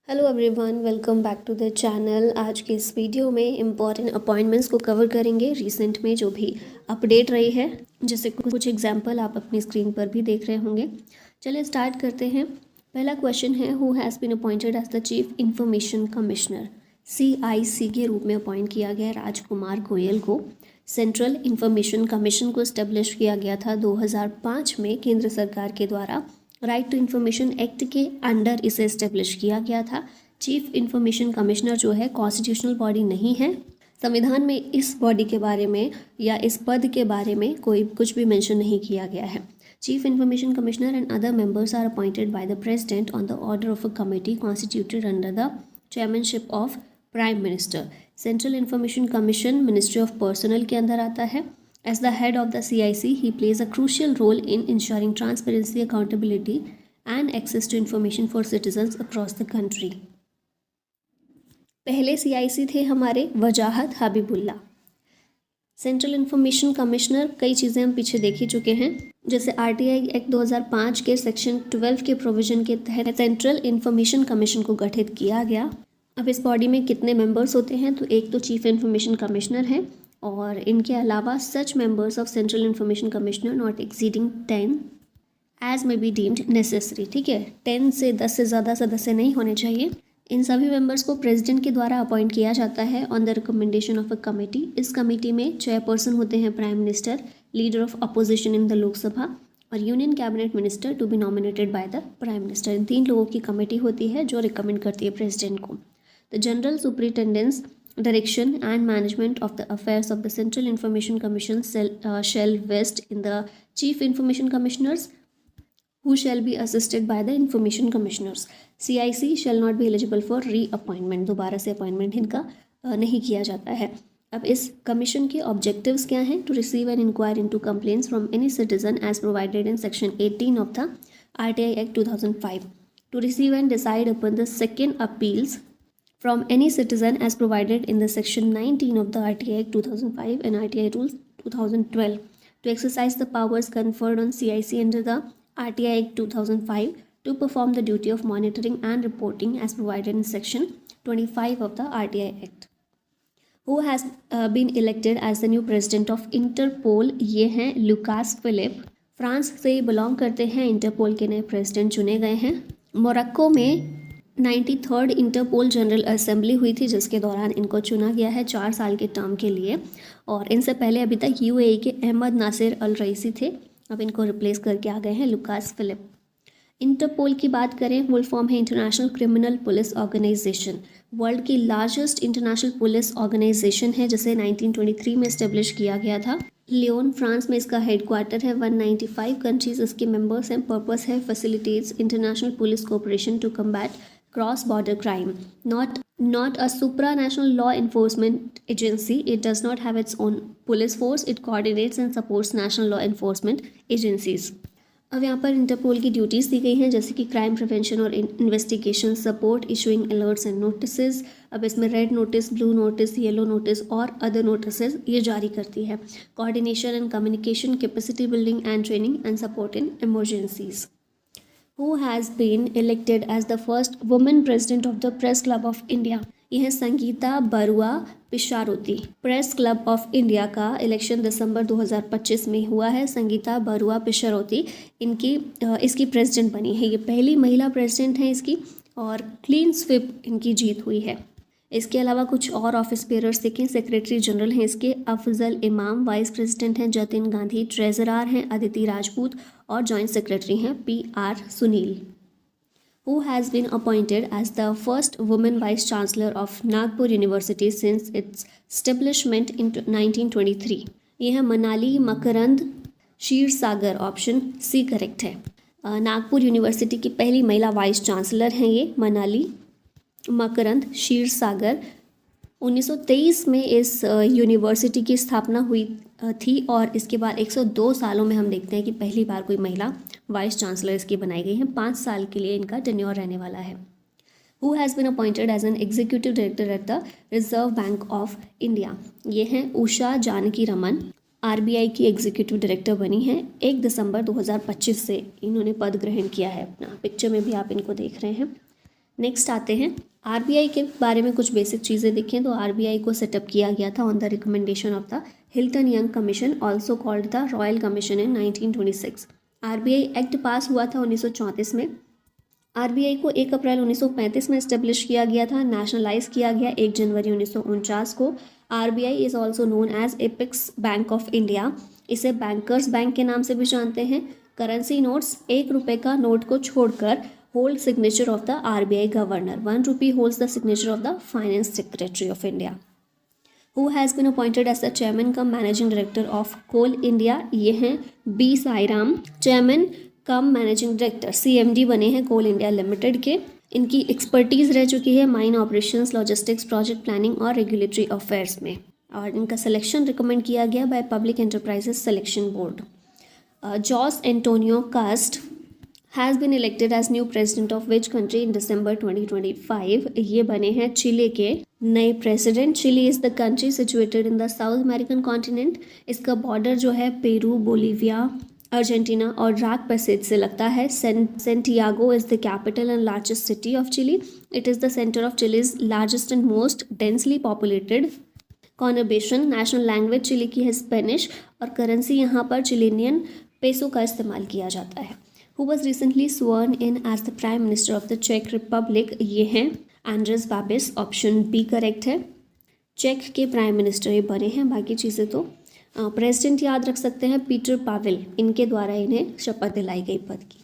Hello everyone, welcome back to the channel. आज के इस वीडियो में इम्पॉर्टेंट अपॉइंटमेंट्स को कवर करेंगे रिसेंट में जो भी अपडेट रही है, जैसे कुछ एग्जांपल आप अपनी स्क्रीन पर भी देख रहे होंगे। चलिए स्टार्ट करते हैं। पहला क्वेश्चन है, who has been appointed as the chief information commissioner. CIC के रूप में अपॉइंट किया गया राजकुमार गोयल को। सेंट्रल इंफॉर्मेशन कमीशन को इस्टेब्लिश किया गया था 2005 में केंद्र सरकार के द्वारा। राइट टू इन्फॉर्मेशन एक्ट के अंडर इसे इस्टेब्लिश किया गया था। चीफ इंफॉर्मेशन कमिश्नर जो है कॉन्स्टिट्यूशनल बॉडी नहीं है। संविधान में इस बॉडी के बारे में या इस पद के बारे में कोई कुछ भी मेंशन नहीं किया गया है। Chief information commissioner and other members are appointed by the president on the order of a committee constituted under the chairmanship of prime minister. Central information commission ministry of personnel के अंदर आता है। As the head of the CIC, he plays a crucial role in ensuring transparency, accountability, and access to information for citizens across the country. पहले CIC थे हमारे वजाहत Habibullah. Central information commissioner कई चीज़ें हम पीछे देख ही चुके हैं, जैसे RTI एक्ट 2005 के सेक्शन 12 के प्रोविजन के तहत सेंट्रल इंफॉर्मेशन कमीशन को गठित किया गया। अब इस बॉडी में कितने मेंबर्स होते हैं, तो एक तो चीफ इंफॉर्मेशन कमिश्नर है और इनके अलावा such members of central information commissioner not exceeding 10 as may be deemed necessary. ठीक है, 10 से 10 से ज़्यादा सदस्य नहीं होने चाहिए। इन सभी मेंबर्स को प्रेसिडेंट के द्वारा अपॉइंट किया जाता है on the recommendation of a committee. इस कमेटी में चेयरपर्सन होते हैं prime minister, leader of opposition in the Lok Sabha और union cabinet minister to be nominated by the prime minister. इन 3 लोगों की कमेटी होती है जो रिकमेंड करती है प्रेसिडेंट को। The general superintendence direction and management of the affairs of the Central Information Commission shall vest in the Chief Information Commissioners, who shall be assisted by the Information Commissioners. CIC shall not be eligible for reappointment. दोबारा से appointment इनका नहीं किया जाता है। अब इस commission के ऑब्जेक्टिव्स क्या हैं? To receive and inquire into complaints from any citizen as provided in section 18 of the RTI act 2005, to receive and decide upon the second appeals from any citizen as provided in the section 19 of the RTI Act 2005 and RTI Rules 2012, to exercise the powers conferred on CIC under the RTI Act 2005 to perform the duty of monitoring and reporting as provided in section 25 of the RTI Act. Who has been elected as the new president of Interpol? ये हैं Lucas Philip. France से belong करते हैं। Interpole के नए president चुने गए हैं। मोरक्को में 93rd इंटरपोल जनरल असेंबली हुई थी, जिसके दौरान इनको चुना गया है 4 साल के टर्म के लिए। और इनसे पहले अभी तक UAE के अहमद नासिर अल रईसी थे, अब इनको रिप्लेस करके आ गए हैं लुकास फिलिप। इंटरपोल की बात करें, फुल फॉर्म है international criminal police organisation. World की लार्जेस्ट इंटरनेशनल पुलिस ऑर्गेनाइजेशन है, जिसे 1923 में इस्टेब्लिश किया गया था। लियोन फ्रांस में इसका हेडक्वार्टर है। 195 कंट्रीज इसके मेंबर्स हैं। पर्पस है facilitates international police cooperation to combat cross-border crime. Not a supranational law enforcement agency. It does not have its own police force. It coordinates and supports national law enforcement agencies. अब यहाँ पर interpole की duties दी गई हैं, जैसे कि crime prevention और investigation support, issuing alerts and notices. अब इसमें red notice, blue notice, yellow notice और अदर नोटिसेस ये जारी करती है। Coordination and communication, capacity building and training and support in emergencies. Who has been elected as the first woman president of the Press Club of India? यह है Sangeeta Barua Pisharoty. Press club of India का election दिसंबर 2025 में हुआ है। संगीता बरुआ पिशारोती इसकी president बनी है। ये पहली महिला प्रेसिडेंट है इसकी, और क्लीन स्विप इनकी जीत हुई है। इसके अलावा कुछ और ऑफिस बेयरर्स देखें। सेक्रेटरी जनरल हैं इसके अफजल इमाम, वाइस प्रेसिडेंट हैं जतिन गांधी, ट्रेजरर हैं अदिति राजपूत और जॉइंट सेक्रेटरी हैं PR Sunil. Who has been appointed as the first woman vice chancellor of Nagpur University since its establishment in 1923? ये है मनाली मकरंद क्षीरसागर। ऑप्शन C करेक्ट है। नागपुर यूनिवर्सिटी की पहली महिला वाइस चांसलर हैं ये मनाली मकरंद क्षीरसागर। 1923 में इस यूनिवर्सिटी की स्थापना हुई थी और इसके बाद 102 सालों में हम देखते हैं कि पहली बार कोई महिला वाइस चांसलर इसकी बनाई गई है। 5 साल के लिए इनका टेन्योर रहने वाला है। Who has been appointed as an executive director at the Reserve Bank of India? ये हैं उषा जानकी रमन। RBI की एग्जीक्यूटिव डायरेक्टर बनी हैं। 1 दिसंबर 2025 से इन्होंने पद ग्रहण किया है अपना। पिक्चर में भी आप इनको देख रहे हैं। नेक्स्ट आते हैं आरबीआई के बारे में कुछ बेसिक चीज़ें देखें तो आरबीआई को सेटअप किया गया था on the recommendation of the Hilton young commission, also called the royal commission, in 1926। RBI act पास हुआ था 1934 में। आरबीआई को 1 अप्रैल 1935 में इस्टेब्लिश किया गया था, नेशनलाइज किया गया 1 जनवरी 1949 को। RBI is also known as apex bank of India, इसे बैंकर्स बैंक के नाम से भी जानते हैं। करेंसी नोट्स 1 रुपये का नोट को छोड़कर hold signature of the RBI governor, 1 rupee holds the signature of the finance secretary of India. Who has bin appointed as the chairman cum managing director of coal India, ये हैं B Sairam, chairman cum managing director CMD बने हैं कोल India limited के। इनकी expertise रह चुकी है mine operations, logistics, project planning और रेगुलेटरी अफेयर्स में, और इनका सिलेक्शन रिकमेंड किया गया by public enterprises selection board. Jose Antonio Kast has been elected as new president of which country in December 2025, ये बने हैं चिली के नए president. Chile is the country situated in the South American continent. इसका border जो है Peru, Bolivia, Argentina और Drake passage से लगता है। Santiago is the capital and largest city of Chile. It is the centre of Chile's largest and most densely populated conurbation. National language Chile की है Spanish, और currency यहाँ पर चिलेनियन peso का इस्तेमाल किया जाता है। Who was recently sworn in as the prime minister of the चेक रिपब्लिक, ये हैं Andrej Babis, option B correct है। चेक के प्राइम मिनिस्टर ये बने हैं, बाकी चीज़ें तो प्रेसिडेंट याद रख सकते हैं, पीटर पावेल, इनके द्वारा इन्हें शपथ दिलाई गई पद की।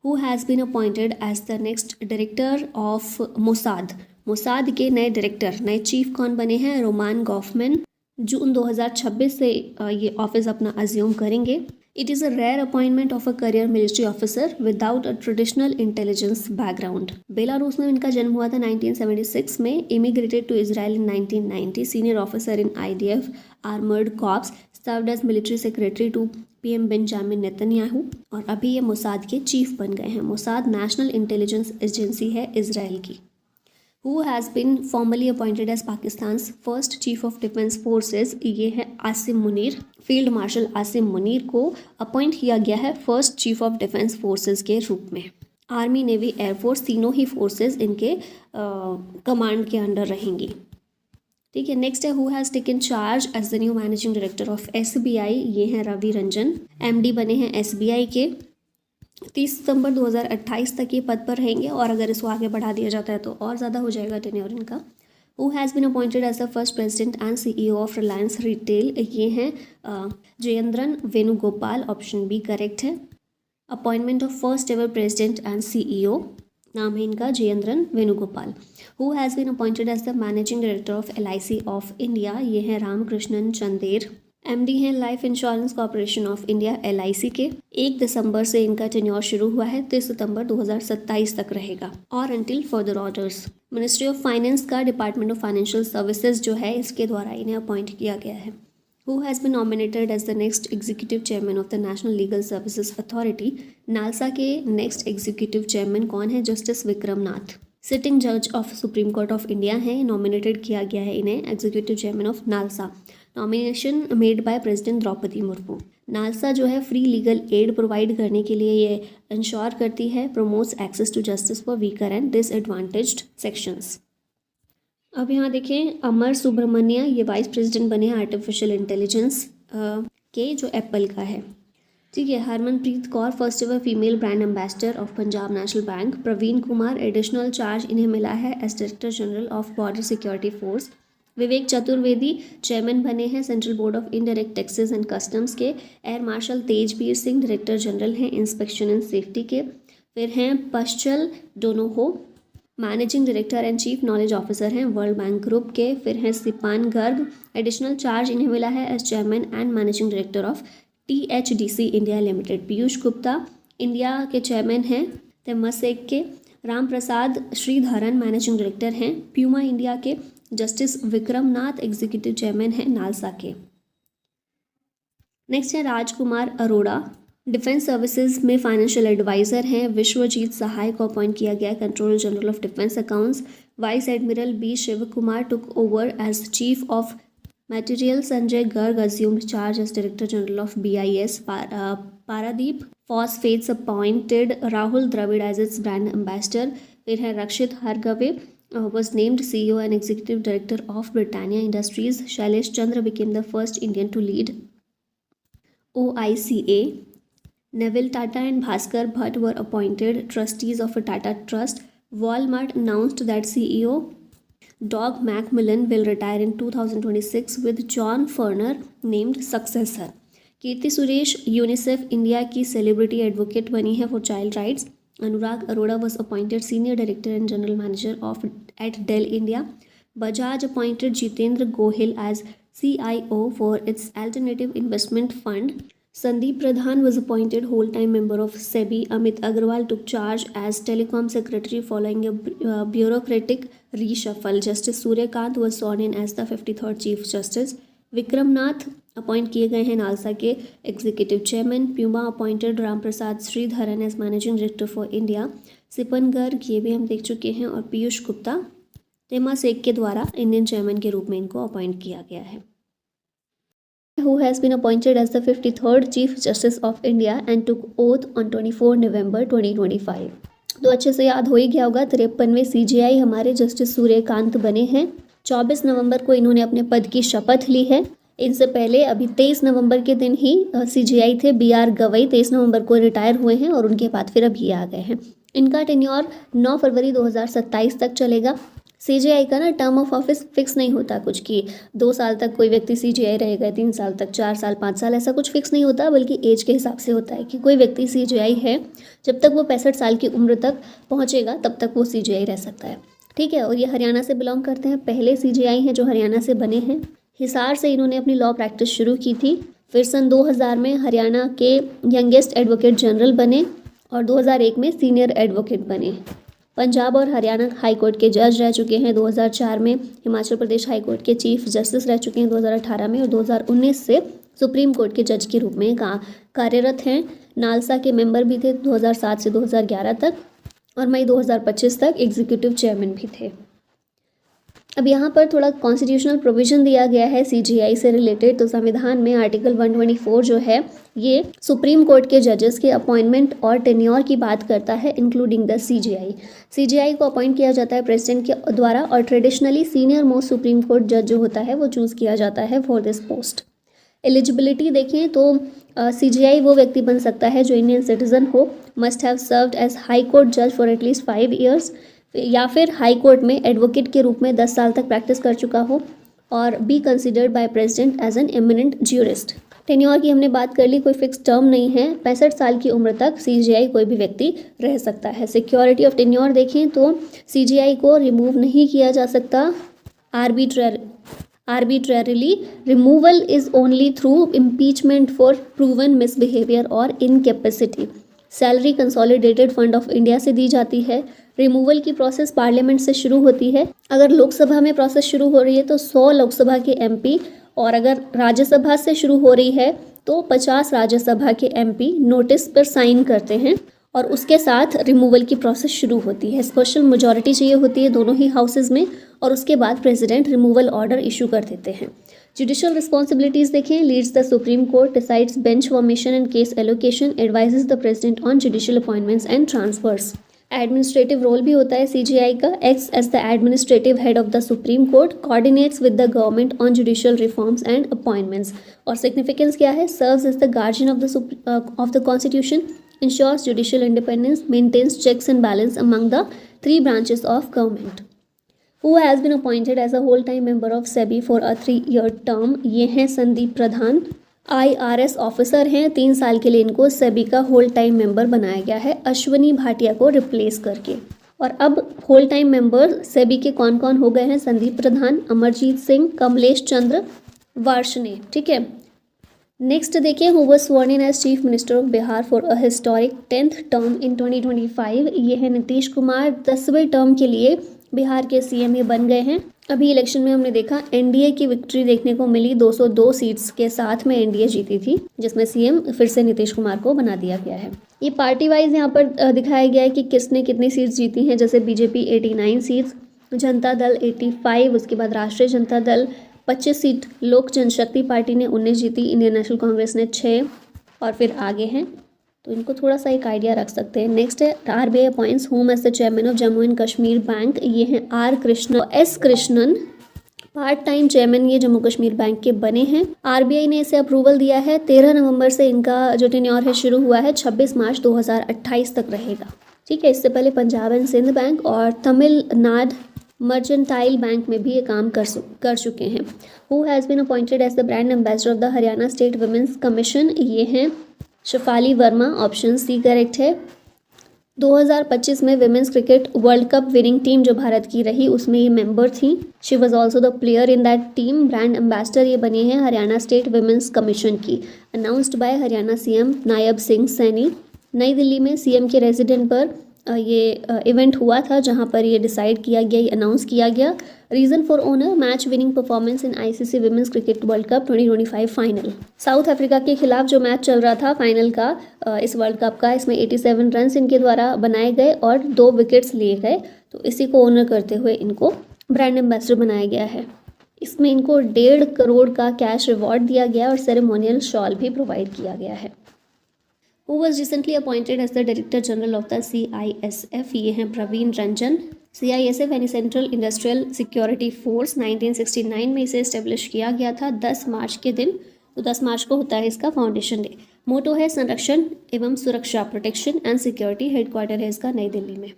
Who has been appointed as the next director of Mossad, Mossad के नए डायरेक्टर, नए चीफ कौन बने हैं? रोमान गॉफमैन, जून 2026 से ये ऑफिस अपना अज्यूम करेंगे। It is a rare appointment of a career military officer without a traditional intelligence background. Belarus में इनका जन्म हुआ था 1976 में, immigrated to Israel in 1990, senior officer in IDF armoured corps, served as military secretary to PM Benjamin Netanyahu, और अभी ये Mossad के चीफ बन गए हैं। मोसाद नेशनल इंटेलिजेंस एजेंसी है इसराइल की। Who has been formally appointed as Pakistan's first chief of defence forces, ये है आसिम मुनीर। फील्ड मार्शल आसिम मुनीर को अपॉइंट किया गया है first chief of defence forces के रूप में। आर्मी, नेवी, एयरफोर्स तीनों ही फोर्सेज इनके कमांड के अंडर रहेंगी। ठीक है, नेक्स्ट है who has taken charge as the new managing director of SBI, ये हैं रवि रंजन, एमडी बने हैं एसबीआई के। 30 सितंबर 2028 तक ये पद पर रहेंगे, और अगर इसको आगे बढ़ा दिया जाता है तो और ज़्यादा हो जाएगा टेन्योर इनका। Who has bin appointed as the first president and CEO of Reliance Retail, ये हैं Jayendran Venugopal, option B correct है। Appointment of first ever president and CEO, नाम है इनका Jayendran Venugopal. Who has bin appointed as the managing director of LIC of India, ये हैं Ramakrishnan Chander, MD हैं life insurance corporation of India LIC के। 1 दिसंबर से इनका टेन्योर शुरू हुआ है, 30 सितंबर 2027 तक रहेगा, और until further orders. Ministry of finance का डिपार्टमेंट ऑफ फाइनेंशियल सर्विसेज जो है, इसके द्वारा इन्हें अपॉइंट किया गया है। Who has been nominated as the next executive chairman of the national legal services authority, NALSA के नेक्स्ट एग्जीक्यूटिव चेयरमैन कौन है? जस्टिस विक्रम नाथ, सिटिंग जज of supreme court of India हैं, नॉमिनेटेड किया गया है इन्हें executive chairman of NALSA. Nomination made by president Draupadi Murmu. NALSA जो है फ्री लीगल एड प्रोवाइड करने के लिए ये इंश्योर करती है, promotes access to justice for weaker and disadvantaged sections. अब यहाँ देखें, अमर सुब्रमण्य ये वाइस प्रेसिडेंट बने हैं आर्टिफिशियल इंटेलिजेंस के, जो एप्पल का है। ठीक है, Harmanpreet Kaur first ever female brand ambassador of Punjab national bank. Praveen Kumar additional charge इन्हें मिला है as director general of border security force. Vivek Chaturvedi chairman बने हैं central board of indirect taxes and customs के। Air marshal Tejveer Singh director general हैं इंस्पेक्शन एंड सेफ्टी के। फिर हैं Paschal Donohoe managing director and chief knowledge officer हैं वर्ल्ड बैंक ग्रुप के। फिर हैं सिपान गर्ग, एडिशनल चार्ज इन्हें मिला है as chairman and managing director of THDC India limited. Piyush Gupta India के चेयरमैन हैं तेमसेक के। राम प्रसाद श्रीधरन मैनेजिंग डायरेक्टर हैं प्यूमा इंडिया के। Justice Vikram Nath executive chairman हैं नालसा के। नेक्स्ट है राजकुमार अरोड़ा, डिफेंस सर्विसेज में फाइनेंशियल एडवाइजर हैं। विश्वजीत सहाय को अपॉइंट किया गया controller general of defence accounts. Vice admiral B Shiv Kumar took over as chief of material. Sanjay Garg assumed charge as Director General of BIS. Paradeep Phosphates appointed Rahul Dravid as its brand ambassador. फिर है रक्षित हारगवे was named CEO and Executive Director of Britannia Industries. Shailesh Chandra became the first Indian to lead OICA. Neville Tata and Bhaskar Bhatt were appointed trustees of a Tata Trust. Walmart announced that CEO Doug McMillon will retire in 2026 with John Furner named successor. Keerthy Suresh UNICEF India की celebrity advocate बनी है for child rights. Anurag Arora was appointed senior director and general manager of at Dell India. Bajaj appointed Jitendra Gohil as CIO for its alternative investment fund. Sandeep Pradhan was appointed whole-time member of SEBI. Amit Agarwal took charge as telecom secretary following a bureaucratic reshuffle. Justice Suryakant was sworn in as the 53rd Chief Justice. Vikram Nath appoint किए गए हैं NALSA के executive chairman. Puma appointed Ram Prasad Sreedharan as managing director for India. Sipan Garg ये भी हम देख चुके हैं. और पीयूष गुप्ता तेमासेक के द्वारा इंडियन चेयरमैन के रूप में इनको अपॉइंट किया गया है. Who has been appointed as the 53rd Chief Justice of India and took oath on 24 November 2025. तो अच्छे से याद हो ही गया होगा. 53वें CJI हमारे जस्टिस सूर्यकांत बने हैं. 24 नवंबर को इन्होंने अपने पद की शपथ ली है. इनसे पहले अभी 23 नवंबर के दिन ही CJI थे BR गवई. 23 नवंबर को रिटायर हुए हैं और उनके बाद फिर अभी आ गए हैं. इनका टेन्योर 9 फरवरी 2027 तक चलेगा. CJI का ना टर्म ऑफ ऑफिस फिक्स नहीं होता कुछ कि 2 साल तक कोई व्यक्ति CJI रहेगा, 3 साल तक, 4 साल, 5 साल, ऐसा कुछ फिक्स नहीं होता, बल्कि एज के हिसाब से होता है कि कोई व्यक्ति CJI है जब तक वो 65 साल की उम्र तक पहुँचेगा तब तक वो CJI रह सकता है. ठीक है. और ये हरियाणा से बिलोंग करते हैं. पहले CJI हैं जो हरियाणा से बने हैं. हिसार से इन्होंने अपनी लॉ प्रैक्टिस शुरू की थी. फिर सन 2000 में हरियाणा के यंगेस्ट एडवोकेट जनरल बने और 2001 में सीनियर एडवोकेट बने. पंजाब और हरियाणा हाई कोर्ट के जज रह चुके हैं 2004 में. हिमाचल प्रदेश हाई कोर्ट के चीफ जस्टिस रह चुके हैं 2018 में. और 2019 से सुप्रीम कोर्ट के जज के रूप में कार्यरत हैं. नालसा के मेंबर भी थे 2007 से 2011 तक. और मई 2025 तक एग्जीक्यूटिव चेयरमैन भी थे. अब यहाँ पर थोड़ा कॉन्स्टिट्यूशनल प्रोविज़न दिया गया है CJI से रिलेटेड. तो संविधान में आर्टिकल 124 जो है ये सुप्रीम कोर्ट के जजेस के अपॉइंटमेंट और टेन्योर की बात करता है, इंक्लूडिंग द CJI. CJI को अपॉइंट किया जाता है प्रेसिडेंट के द्वारा और traditionally senior most supreme court जज जो होता है वो चूज़ किया जाता है फॉर दिस पोस्ट. एलिजिबिलिटी देखें तो CJI वो व्यक्ति बन सकता है जो इंडियन सिटीजन हो, must have served as high court जज फॉर एटलीस्ट 5 ईयर्स, या फिर हाई कोर्ट में एडवोकेट के रूप में 10 साल तक प्रैक्टिस कर चुका हो, और be considered by president as an eminent jurist. Tenure की हमने बात कर ली. कोई फिक्स टर्म नहीं है. 65 साल की उम्र तक CJI कोई भी व्यक्ति रह सकता है. सिक्योरिटी ऑफ टेन्योर देखें तो CJI को रिमूव नहीं किया जा सकता arbitrarily. Removal is only through impeachment for proven misbehavior or incapacity. Salary consolidated fund of India से दी जाती है. रिमूवल की प्रोसेस पार्लियामेंट से शुरू होती है. अगर लोकसभा में प्रोसेस शुरू हो रही है तो 100 लोकसभा के MP, और अगर राज्यसभा से शुरू हो रही है तो 50 राज्यसभा के MP नोटिस पर साइन करते हैं और उसके साथ रिमूवल की प्रोसेस शुरू होती है. स्पेशल मेजॉरिटी चाहिए होती है दोनों ही हाउसेज में, और उसके बाद प्रेसिडेंट रिमूवल ऑर्डर इशू कर देते हैं. जुडिशियल रिस्पॉन्सिबिलिटीज़ देखें. Leads the supreme court, decides bench formation and case allocation, advises the president on judicial appointments and transfers. Administrative role भी होता है CJI का. Acts as the administrative head of the supreme court, coordinates with the government on judicial reforms and appointments. और significance क्या है? Serves as the guardian of the constitution, ensures judicial independence, maintains checks and balance among the 3 branches of government. Who has been appointed as a whole-time member of SEBI for a 3-year term? ये हैं संदीप प्रधान. IRS officer हैं. 3 साल के लिए इनको SEBI का whole time member बनाया गया है अश्वनी भाटिया को रिप्लेस करके. और अब होल टाइम मेंबर SEBI के कौन कौन हो गए हैं? संदीप प्रधान, अमरजीत सिंह, कमलेश चंद्र, वार्ष्णेय. ठीक है. नेक्स्ट देखिए, who was sworn in as chief minister of Bihar for a historic 10th term in 2025. ये है नीतीश कुमार. 10वें टर्म के लिए बिहार के CM ये बन गए हैं. अभी इलेक्शन में हमने देखा NDA की विक्ट्री देखने को मिली. 202 सीट्स के साथ में NDA जीती थी, जिसमें CM फिर से नीतीश कुमार को बना दिया गया है. ये पार्टी वाइज यहाँ पर दिखाया गया है कि किसने कितनी सीट्स जीती हैं. जैसे BJP 89 सीट्स, जनता दल 85, उसके बाद राष्ट्रीय जनता दल 25 सीट, लोक जनशक्ति पार्टी ने 19 जीती, इंडियन नेशनल कांग्रेस ने 6, और फिर आगे हैं तो इनको थोड़ा सा एक आइडिया रख सकते हैं। नेक्स्ट है RBI appoints whom as the chairman of Jammu and Kashmir bank. ये हैं S Krishnan, part time chairman ये जम्मू कश्मीर बैंक के बने हैं। RBI ने इसे अप्रूवल दिया है। 13 नवंबर से इनका जो टेन्योर है शुरू हुआ है, 26 मार्च 2028 तक रहेगा। ठीक है, इससे पहले पंजाब एंड सिंध बैंक और तमिलनाडु मर्चेंटाइल बैंक में भी ये काम कर चुके हैं। Who has been appointed as the brand ambassador of the Haryana state women's commission. ये हैं Shafali Verma, option C correct है। 2025 में women's cricket world cup winning team जो भारत की रही, उसमें ये मेंबर थी। She was also the player in that team. Brand ambassador ये बनी है हरियाणा स्टेट विमेंस कमीशन की, announced by Haryana CM Nayab Singh Saini. नई दिल्ली में CM के रेजिडेंट पर ये इवेंट हुआ था, जहां पर ये डिसाइड किया गया, ये अनाउंस किया गया। Reason for honour match winning performance in ICC women's cricket world cup 2025 final. South Africa के खिलाफ जो मैच चल रहा था फाइनल का इस वर्ल्ड कप का, इसमें 87 रन इनके द्वारा बनाए गए और 2 विकेट्स लिए गए। तो इसी को ओनर करते हुए इनको ब्रांड एम्बेसडर बनाया गया है। इसमें इनको 1.5 करोड़ का कैश रिवॉर्ड दिया गया और सेरेमोनियल शॉल भी प्रोवाइड किया गया है। Who was recently appointed as the Director General of the CISF? ये हैं प्रवीण रंजन। CISF यानी सेंट्रल इंडस्ट्रियल सिक्योरिटी फोर्स, 1969 में इसे इस्टेब्लिश किया गया था 10 मार्च के दिन। तो 10 मार्च को होता है इसका फाउंडेशन डे। मोटो है संरक्षण एवं सुरक्षा, प्रोटेक्शन एंड सिक्योरिटी। हेडक्वार्टर है इसका नई दिल्ली में।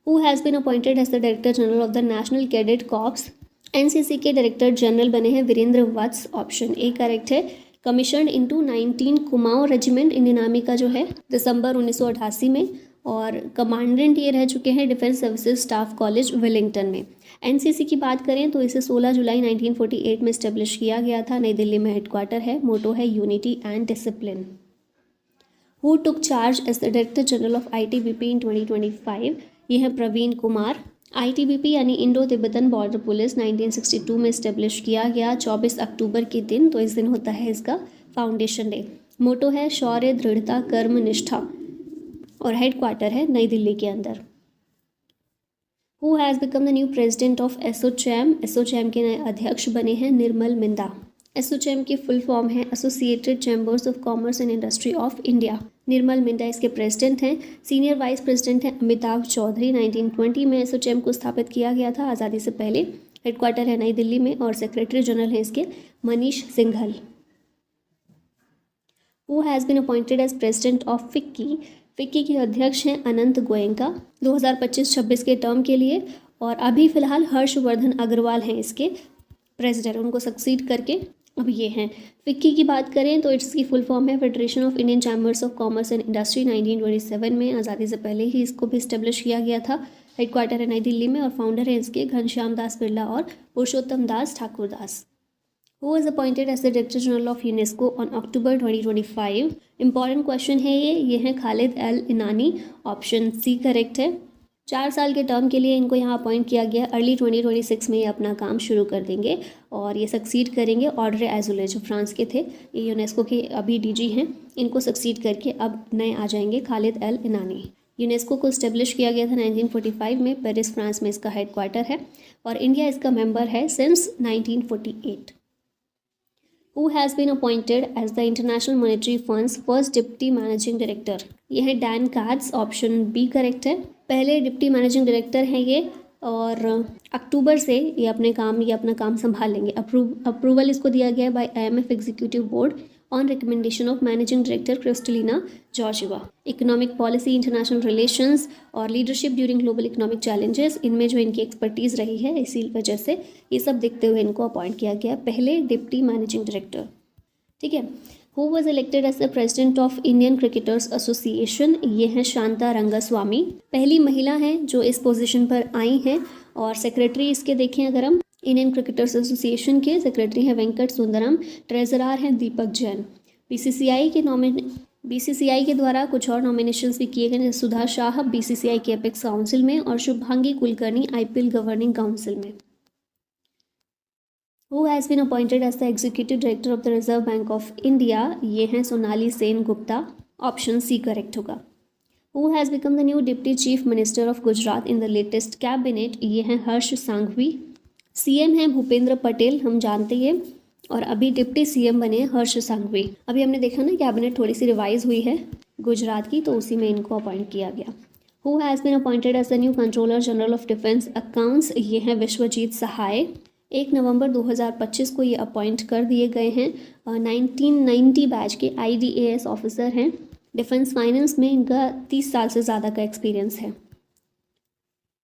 Who has been appointed as the Director General of the National Cadet Corps? NCC के डायरेक्टर जनरल बने हैं वीरेंद्र वत्स, ऑप्शन ए करेक्ट है। Commission into 19 Kumaon regiment, Indian army का जो है, दिसंबर 1988 में, और कमांडेंट ये रह चुके हैं defence services staff college Wellington में। NCC की बात करें तो इसे 16 जुलाई 1948 में इस्टेब्लिश किया गया था। नई दिल्ली में हेडक्वार्टर है। मोटो है unity and discipline. Who took charge as the director general of ITBP in 2025? ये है प्रवीण कुमार। ITBP यानी इंडो तिब्बतन बॉर्डर पुलिस 1962 में इस्टेब्लिश किया गया 24 अक्टूबर के दिन। तो इस दिन होता है इसका फाउंडेशन डे। मोटो है शौर्य, दृढ़ता, कर्म, निष्ठा, और हेडक्वार्टर है नई दिल्ली के अंदर। Who has become the new president of ASSOCHAM? ASSOCHAM के नए अध्यक्ष बने हैं निर्मल मिंदा। एसोचैम की फुल फॉर्म है associated chambers of commerce and industry of India. Nirmal Minda इसके प्रेसिडेंट हैं। सीनियर वाइस प्रेसिडेंट हैं अमिताभ चौधरी। 1920 में एसोचैम को स्थापित किया गया था, आज़ादी से पहले। हेडक्वार्टर है नई दिल्ली में और सेक्रेटरी जनरल हैं इसके Manish Singhal. Who has been appointed as president of FICCI? FICCI के अध्यक्ष हैं अनंत गोयनका 2025-26 के टर्म के लिए, और अभी फिलहाल हर्षवर्धन अग्रवाल हैं इसके प्रेसिडेंट, उनको सक्सीड करके अब ये हैं। फिक्की की बात करें तो इसकी फुल फॉर्म है federation of Indian chambers of commerce and industry. 1927 में, आज़ादी से पहले ही इसको भी इस्टेब्लिश किया गया था। हेडक्वार्टर है नई दिल्ली में और फाउंडर है इसके घनश्याम दास बिरला और Purushottam Das Thakur Das. Who was appointed as the director general of UNESCO on October 2025? Important question है ये हैं Khaled El Enany, option C correct है। 4 साल के टर्म के लिए इनको यहाँ अपॉइंट किया गया। अर्ली 2026 में ये अपना काम शुरू कर देंगे और ये सक्सीड करेंगे ऑड्रे एजुले, जो फ्रांस के थे, ये यूनेस्को के अभी DG हैं। इनको सक्सीड करके अब नए आ जाएंगे खालिद अल इनानी। यूनेस्को को इस्टेब्लिश किया गया था 1945 में, पेरिस फ्रांस में इसका हेडक्वार्टर है और इंडिया इसका मेंबर है since 1948। Who has been appointed as the International Monetary Fund's first Deputy Managing Director? ये है Dan Katz, option B correct है। पहले डिप्टी मैनेजिंग डायरेक्टर हैं ये, और अक्टूबर से ये अपना काम संभाल लेंगे। अप्रूवल इसको दिया गया है by IMF executive board on recommendation of managing director Kristalina Georgieva. Economic policy, international relations और leadership during global economic challenges, इनमें जो इनकी एक्सपर्टीज़ रही है, इसी वजह से ये सब देखते हुए इनको अपॉइंट किया गया पहले डिप्टी मैनेजिंग डायरेक्टर। ठीक है। Who was elected as the president of Indian cricketers association? ये हैं शांता रंगास्वामी, पहली महिला हैं जो इस पोजीशन पर आई हैं। और सेक्रेटरी इसके देखें अगर हम, इंडियन क्रिकेटर्स एसोसिएशन के सेक्रेटरी हैं वेंकट सुंदरम, ट्रेजरर हैं दीपक जैन। BCCI के द्वारा कुछ और नॉमिनेशंस भी किए गए हैं, सुधा शाह BCCI के एपेक्स काउंसिल में और Shubhangi Kulkarni IPL governing council में। Who has been appointed as the executive director of the Reserve Bank of India? ये हैं Sonali Sen Gupta, option C correct होगा। Who has become the new Deputy Chief Minister of Gujarat in the latest cabinet? ये हैं हर्ष Sanghvi. CM हैं भूपेंद्र पटेल, हम जानते हैं, और अभी डिप्टी सीएम बने हर्ष संघवी। अभी हमने देखा ना कैबिनेट थोड़ी सी रिवाइज हुई है गुजरात की, तो उसी में इनको अपॉइंट किया गया। Who has been appointed as the new controller general of defence accounts, ये हैं विश्वजीत सहाय। 1 नवंबर 2025 को ये अपॉइंट कर दिए गए हैं। 1990 बैच के IDAS ऑफिसर हैं। डिफेंस फाइनेंस में इनका 30 साल से ज़्यादा का एक्सपीरियंस है।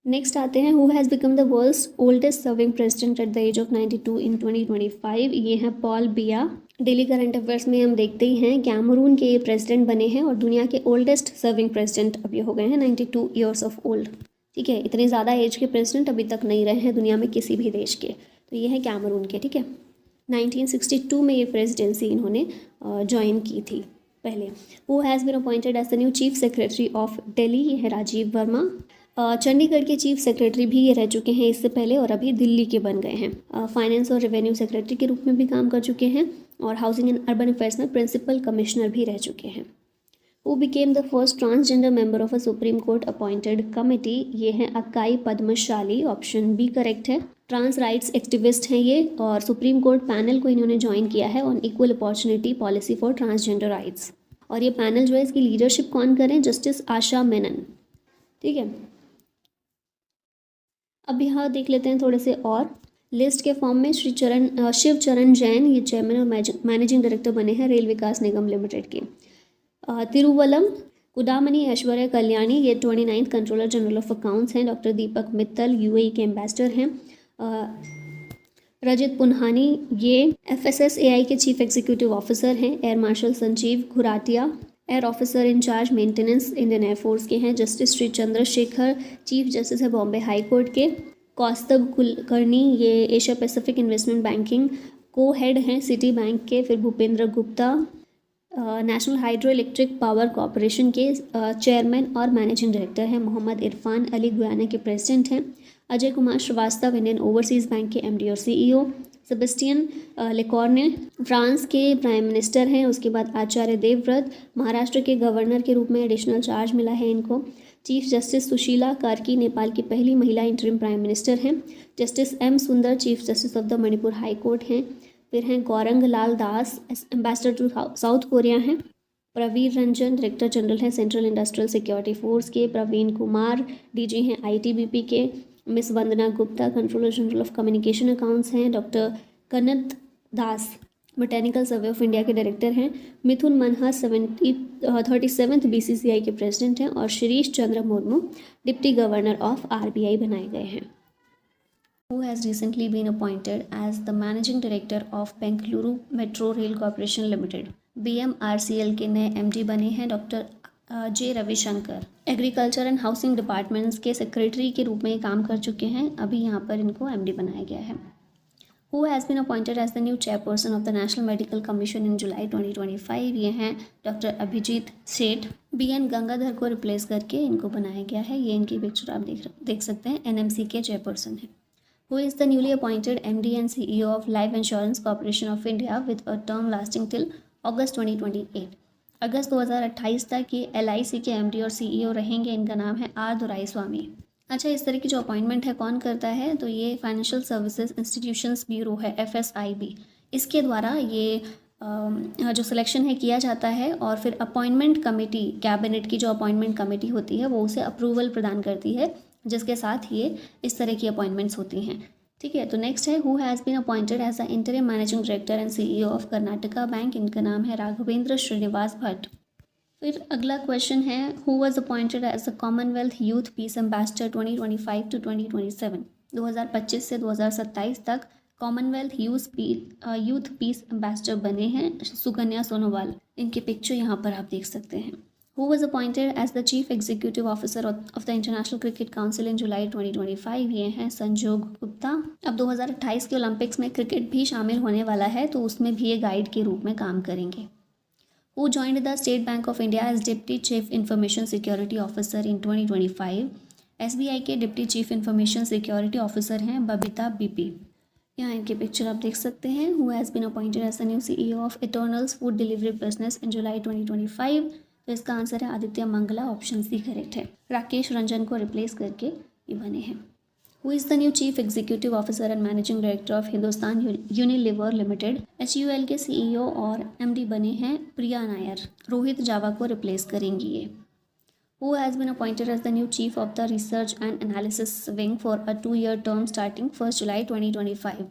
नेक्स्ट आते हैं, who has become the world's oldest serving president at the age of 92 in 2025, ये हैं पॉल बिया। डेली करंट अफेयर्स में हम देखते ही हैं कैमरून के ये प्रेसिडेंट बने हैं और दुनिया के ओल्डेस्ट सर्विंग प्रेसिडेंट अब ये हो गए हैं 92 ईयर्स ऑफ ओल्ड। ठीक है, इतनी ज़्यादा एज के प्रेसिडेंट अभी तक नहीं रहे हैं दुनिया में किसी भी देश के, तो ये है कैमरून के। ठीक है, 1962 में ये प्रेसिडेंसी इन्होंने ज्वाइन की थी पहले। Who has been appointed as the new chief secretary of Delhi, ये है राजीव वर्मा। चंडीगढ़ के चीफ सेक्रेटरी भी ये रह चुके हैं इससे पहले और अभी दिल्ली के बन गए हैं। फाइनेंस और रेवेन्यू सेक्रेटरी के रूप में भी काम कर चुके हैं और हाउसिंग एंड अर्बन अफेयर्स में प्रिंसिपल कमिश्नर भी रह चुके हैं। Who became the first transgender member of a supreme court appointed committee, ये हैं अक्काई पद्मशाली, ऑप्शन बी करेक्ट है। ट्रांस राइट्स एक्टिविस्ट हैं ये और सुप्रीम कोर्ट पैनल को इन्होंने ज्वाइन किया है on equal opportunity policy for transgender rights. और ये पैनल जो है इसकी लीडरशिप कौन करें, जस्टिस आशा मेनन। ठीक है, अब यहाँ देख लेते हैं थोड़े से और लिस्ट के फॉर्म में। शिव चरण जैन, ये चेयरमैन और मैनेजिंग डायरेक्टर बने हैं रेल विकास निगम लिमिटेड के। तिरुवल्लम कुडामणि ऐश्वर्या कल्याणी, ये 29th controller general of accounts हैं। डॉक्टर दीपक मित्तल UAE के एम्बेसडर हैं। रजत पुन्हानी, ये FSSAI के चीफ एग्जीक्यूटिव ऑफिसर हैं। Air marshal Sanjeev Ghuratia, air officer in charge maintenance Indian air force के हैं। Justice Shri Chandrashekhar, chief justice है बॉम्बे हाई कोर्ट के। कौस्तभ कुलकर्णी, ये Asia Pacific investment banking co-head हैं सिटी बैंक के। फिर Bhupendra Gupta, national hydroelectric power corporation के चेयरमैन और मैनेजिंग डायरेक्टर हैं। मोहम्मद इरफान अली गुयाना के प्रेसिडेंट हैं। Ajay Kumar Srivastava, Indian overseas bank के MD और CEO। सेबेस्टियन लेकॉर्ने, फ्रांस के प्राइम मिनिस्टर हैं। उसके बाद आचार्य देवव्रत, महाराष्ट्र के गवर्नर के रूप में एडिशनल चार्ज मिला है इनको। चीफ जस्टिस सुशीला कार्की, नेपाल की पहली महिला इंटरिम प्राइम मिनिस्टर हैं। Justice M Sundar, chief justice of the Manipur high court हैं। फिर हैं Gaurang Lal Das, ambassador to South Korea हैं। प्रवीर रंजन, डायरेक्टर जनरल हैं सेंट्रल इंडस्ट्रियल सिक्योरिटी फोर्स के। प्रवीण कुमार, DG हैं ITBP के। Miss Vandana Gupta, controller general of communication accounts हैं। Doctor Kanat Das, botanical survey of India के डायरेक्टर हैं। मिथुन मनहा 37th BCCI के प्रेसिडेंट हैं। और Shirish Chandra Murmu, deputy governor of RBI बनाए गए हैं। Who has recently been appointed as the managing director of Bengaluru Metro Rail Corporation Limited, BMRCL के नए MD बने हैं doctor J Ravishankar. Agriculture and housing departments के सेक्रेटरी के रूप में काम कर चुके हैं, अभी यहाँ पर इनको MD बनाया गया है। Who has been appointed as the new chairperson of the National Medical Commission in July 2025, ये हैं डॉक्टर अभिजीत सेठ। BN गंगाधर को रिप्लेस करके इनको बनाया गया है। ये इनकी पिक्चर आप देख सकते हैं, NMC के चेयरपर्सन हैं। Who is the newly appointed MD and CEO of Life Insurance Corporation of India with a term lasting till August 2028? अगस्त 2028 तक ये LIC के MD और CEO रहेंगे। इनका नाम है R दोराईस्वामी। अच्छा, इस तरह की जो अपॉइंटमेंट है कौन करता है, तो ये फाइनेंशियल सर्विसेज इंस्टीट्यूशंस ब्यूरो है FSIB, इसके द्वारा ये जो सिलेक्शन है किया जाता है और फिर अपॉइंटमेंट कमेटी, कैबिनेट की जो अपॉइंटमेंट कमेटी होती है वो उसे अप्रूवल प्रदान करती है, जिसके साथ ये इस तरह की अपॉइंटमेंट्स होती हैं। ठीक है, तो नेक्स्ट है who has been appointed as the interim managing director and CEO of Karnataka bank, इनका नाम है राघवेंद्र श्रीनिवास भट्ट। फिर अगला क्वेश्चन है who was appointed as the Commonwealth youth peace ambassador 2025 to 2027, 2025 से 2027 तक कॉमनवेल्थ यूथ पीस एम्बेसडर बने हैं सुकन्या सोनोवाल। इनकी पिक्चर यहाँ पर आप देख सकते हैं। Who was appointed as the Chief Executive Officer of the International Cricket Council in July 2025, ये हैं संजोग गुप्ता। अब 2028 के ओलंपिक्स में क्रिकेट भी शामिल होने वाला है, तो उसमें भी ये गाइड के रूप में काम करेंगे। Who joined the State Bank of India as Deputy Chief Information Security Officer in 2025? SBI के deputy chief information security officer हैं बबीता BP। यहाँ इनकी पिक्चर आप देख सकते हैं। Who has been appointed as the new CEO of Eternals Food Delivery Business in July 2025? तो इसका आंसर है Aditya Mangla, option C correct है। राकेश रंजन को रिप्लेस करके ये बने हैं। Who is the new chief executive officer and managing director of Hindustan Unilever limited? HUL के CEO और MD बने हैं प्रिया नायर। रोहित जावा को रिप्लेस करेंगी ये। Who has been appointed as the new chief of the research and analysis wing for a 2-year term starting 1 July 2025?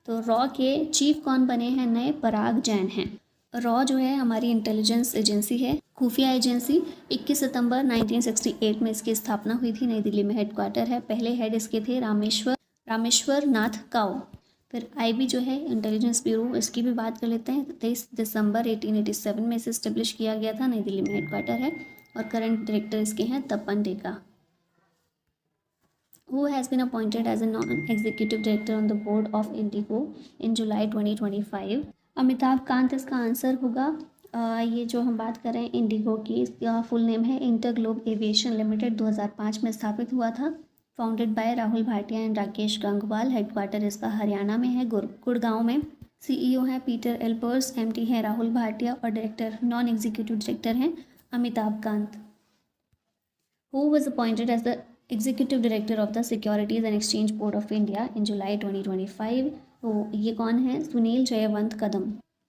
तो raw के chief कौन बने हैं नए? पराग जैन हैं। रॉ जो है हमारी इंटेलिजेंस एजेंसी है, खुफिया एजेंसी। 21 सितंबर 1968 में इसकी स्थापना हुई थी, नई दिल्ली में हेडक्वार्टर है। पहले हेड इसके थे रामेश्वर नाथ काउ। फिर IB जो है इंटेलिजेंस ब्यूरो, इसकी भी बात कर लेते हैं। 23 दिसंबर 1887 में इसे इस्टेब्लिश किया गया था, नई दिल्ली में हेडक्वार्टर है। और करंट डायरेक्टर इसके हैं तपन Deka. Who has been appointed as a non-executive director on the board of Indigo in July 2025? Amitabh Kant इसका आंसर होगा। ये जो हम बात कर रहे हैं इंडिगो की, इसका फुल नेम है इंटर ग्लोब एविएशन लिमिटेड। 2005 में स्थापित हुआ था। Founded by Rahul Bhatia and Rakesh Gangwal. Headquarter इसका हरियाणा में है, गुड़गांव में। CEO है पीटर एल्पर्स। MD है राहुल भाटिया और डायरेक्टर नॉन एग्जीक्यूटिव डायरेक्टर हैं Amitabh Kant. Who was appointed as the Executive Director of the Securities and Exchange Board of India in July 2025? तो ये कौन है? सुनील जयवंत कदम।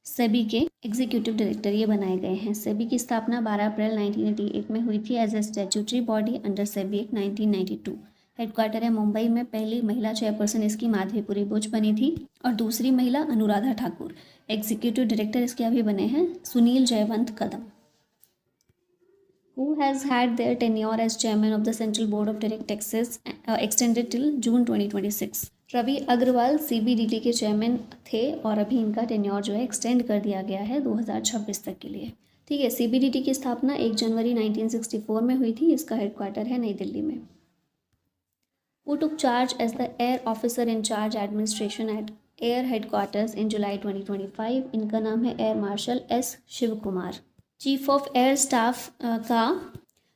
सेबी के एग्जीक्यूटिव डायरेक्टर ये बनाए गए हैं। सेबी की स्थापना 12 अप्रैल 1988 में हुई थी as a statutory body under SEBI act 1992। Headquarter है मुंबई में। पहली महिला चेयरपर्सन इसकी माधवीपुरी बुच बनी थी और दूसरी महिला अनुराधा ठाकुर। एग्जीक्यूटिव डायरेक्टर इसके अभी बने हैं सुनील जयवंत कदम। Who has had their tenure as chairman of the Central Board of Direct Taxes extended till June 2026? Ravi Agarwal CBDT के चेयरमैन थे और अभी इनका टेन्योर जो है एक्सटेंड कर दिया गया है 2026 तक के लिए। ठीक है। CBDT की स्थापना 1 जनवरी 1964 में हुई थी। इसका हेडक्वार्टर है नई दिल्ली में। Who took charge as the air officer in charge administration at Air Headquarters in July 2025? इनका नाम है air marshal S Shiv Kumar. Chief of air staff का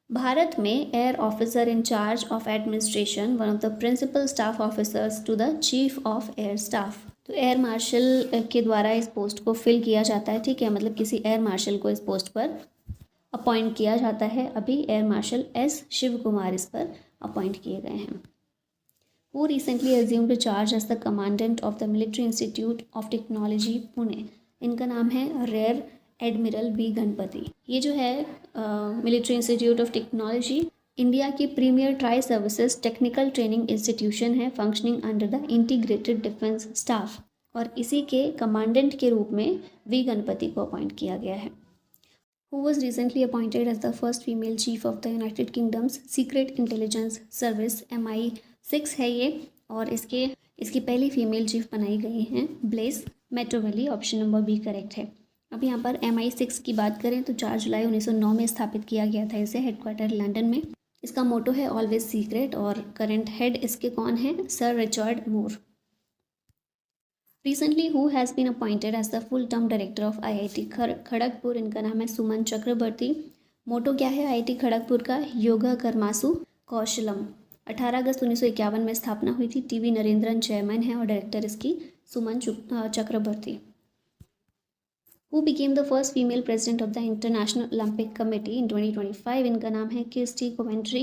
भारत में air officer in charge of administration, one of the principal staff officers to the chief of air staff. तो air marshal के द्वारा इस पोस्ट को फिल किया जाता है। ठीक है, मतलब किसी एयर मार्शल को इस पोस्ट पर अपॉइंट किया जाता है। अभी air marshal S Shiv Kumar इस पर अपॉइंट किए गए हैं। Who recently assumed charge as the commandant of the Military Institute of Technology Pune? इनका नाम है रेयर एडमिरल B गणपति। ये जो है Military Institute of Technology India की premier tri services technical training institution है, functioning under the Integrated Defence Staff. और इसी के कमांडेंट के रूप में V गणपति को अपॉइंट किया गया है। Who was recently appointed as the first female chief of the United Kingdom's Secret Intelligence Service MI6 है ये, और इसकी पहली फीमेल चीफ बनाई गई हैं Blaise Metreweli. Option number B correct है। अब यहाँ पर MI6 की बात करें तो 4 जुलाई 1909 में स्थापित किया गया था इसे, हेडक्वार्टर लंदन में। इसका मोटो है ऑलवेज सीक्रेट और करंट हेड इसके कौन है? Sir Richard Moore. Recently who has been appointed as the full term director of IIT Kharagpur? इनका नाम है सुमन चक्रवर्ती। मोटो क्या है IIT खड़गपुर का? योगा कर्मासु कौशलम। 18 अगस्त 1951 में स्थापना हुई थी। TV नरेंद्रन चेयरमैन है और डायरेक्टर इसकी सुमन चक्रवर्ती। Who became the first female president of the International Olympic Committee in 2025? इनका नाम है किर्स्टी कोवेंट्री।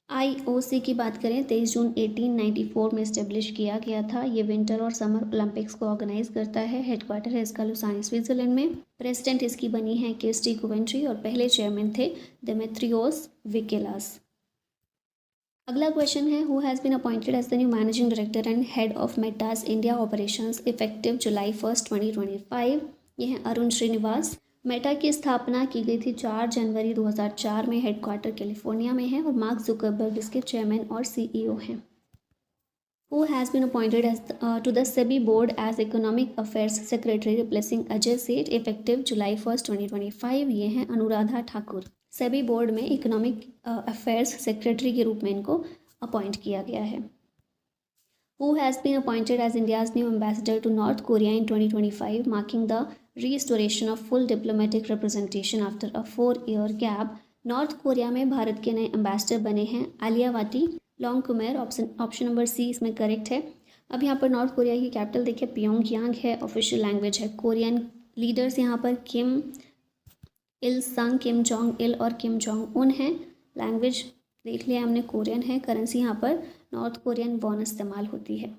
IOC की बात करें 23 जून 1894 में इस्टेब्लिश किया गया था। ये विंटर और समर ओलंपिक्स को ऑर्गेनाइज करता है। हेडक्वार्टर है इसका लुसानी स्विट्जरलैंड में। प्रेसिडेंट इसकी बनी है किर्स्टी कोवेंट्री और पहले चेयरमैन थे दिमित्रियोस विकेलास। अगला क्वेश्चन है who has been appointed as the new managing director and head of Meta's India operations effective July 1, 2025? ये हैं अरुण श्रीनिवास। मेटा की स्थापना की गई थी 4 जनवरी 2004 में। हेडक्वार्टर कैलिफोर्निया में है और मार्क जुकरबर्ग इसके चेयरमैन और CEO हैं। Who has been appointed as to the SEBI board as economic affairs secretary replacing Ajay Seth effective July 1, 2025? ये हैं अनुराधा ठाकुर। सेबी बोर्ड में इकोनॉमिक अफेयर्स सेक्रेटरी के रूप में इनको अपॉइंट किया गया है। Who has been appointed as India's new ambassador to North Korea in 2025, marking the restoration of full diplomatic representation after a 4-year gap? North Korea में भारत के नए एम्बेसडर बने हैं आलिया वाटी लॉन्गकुमेर। ऑप्शन नंबर C इसमें करेक्ट है। अब यहाँ पर नॉर्थ कोरिया की कैपिटल देखिए प्योंगयांग है। ऑफिशियल लैंग्वेज है कोरियन। लीडर्स यहाँ पर किम इल संग, किम जोंग इल और किम जोंग उन हैं। लैंग्वेज देख लिया हमने कोरियन है। करेंसी यहाँ पर नॉर्थ कोरियन वॉन इस्तेमाल होती है।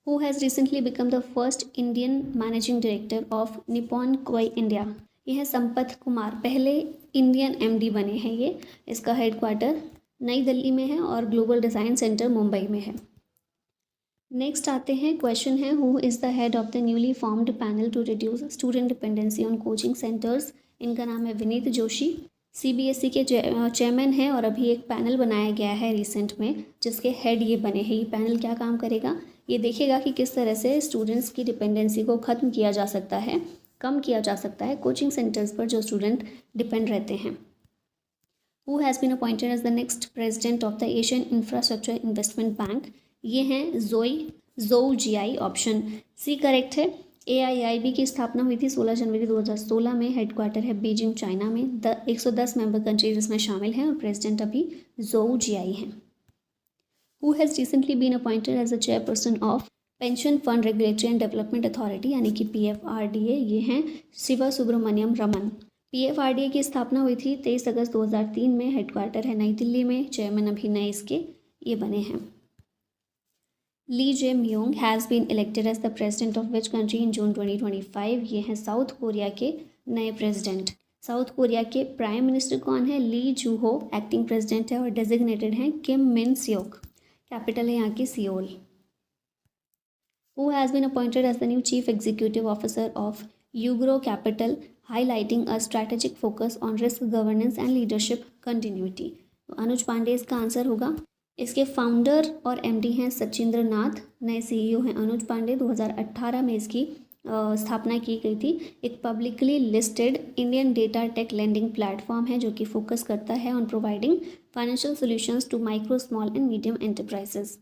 Who has recently become the first Indian managing director of Nippon कोई इंडिया। यह है संपत कुमार, पहले इंडियन एमडी बने हैं ये। इसका हेडक्वार्टर नई दिल्ली में है और ग्लोबल डिज़ाइन सेंटर मुंबई में है। नेक्स्ट आते हैं, क्वेश्चन है who is the head of the newly formed panel to reduce student dependency on coaching centres. इनका नाम है विनीत जोशी, सीबीएसई के चेयरमैन है और अभी एक पैनल बनाया गया है रिसेंट में जिसके हेड ये बने हैं। ये पैनल क्या काम करेगा, ये देखेगा कि किस तरह से स्टूडेंट्स की डिपेंडेंसी को ख़त्म किया जा सकता है, कम किया जा सकता है कोचिंग सेंटर्स पर जो स्टूडेंट डिपेंड रहते हैं। Who has been appointed as the next president of the Asian infrastructure investment bank. ये हैं Zou Jiayi, option C correct है। AIIB की स्थापना हुई थी 16 जनवरी 2016 में। हेडक्वार्टर है बीजिंग चाइना में। 110 मेंबर कंट्रीज इसमें शामिल हैं और प्रेसिडेंट अभी जोउ जियाई हैं। Who has recently been appointed as the chairperson of pension fund regulatory and development authority यानी कि PFRDA। ये हैं शिवा सुब्रमण्यम रमन। PFRDA की स्थापना हुई थी 23 अगस्त 2003 में। हेडक्वार्टर है नई दिल्ली में। चेयरमैन अभी नए इसके ये बने हैं। Lee Jae Myung has been elected as the president of which country in June 2025। ये हैं साउथ कोरिया के नए प्रेसिडेंट। साउथ कोरिया के प्राइम मिनिस्टर कौन है, ली जू हो एक्टिंग प्रेसिडेंट है और डेजिग्नेटेड हैं किम मिन सियोक। कैपिटल है यहाँ की Seoul. Who has been appointed as the new Chief Executive Officer of Ugro Capital, highlighting a strategic focus on risk governance and leadership continuity। तो अनुज पांडे इसका आंसर होगा। इसके फाउंडर और MD हैं सचिंद्र नाथ, नए CEO हैं अनुज पांडे। 2018 में इसकी स्थापना की गई थी। एक publicly listed Indian data tech lending platform है जो कि फोकस करता है on providing financial solutions to micro, small and medium enterprises.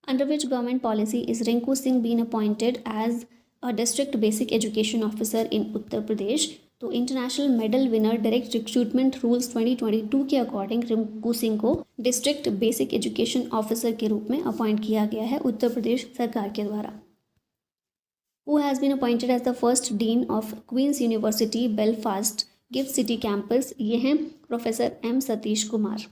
Under which government policy is Rinku Singh been appointed as a district basic education officer in Uttar Pradesh। तो international medal winner direct recruitment rules 2022 के according Rinku Singh को district basic education officer के रूप में appoint किया गया है उत्तर प्रदेश सरकार के द्वारा। Who has been appointed as the first dean of Queen's University Belfast Gift City campus। ये हैं professor M Satish Kumar.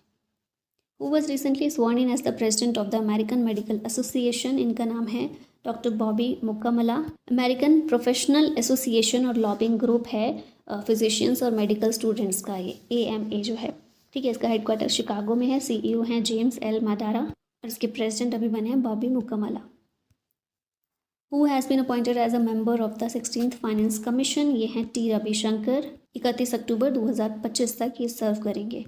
Who was recently sworn in as the president of the American Medical Association। इनका नाम है doctor Bobby Mukkamala. American professional association और lobbying group है physicians और medical students का, ये AMA जो है, ठीक है। इसका हेडक्वार्टर शिकागो में है। CEO हैं जेम्स L मादारा और इसके प्रेसिडेंट अभी बने हैं Bobby मुक्कामला। Who has been appointed as a member of the 16th Finance Commission। ये हैं T रविशंकर। 31 अक्टूबर 2025 तक ये सर्व करेंगे।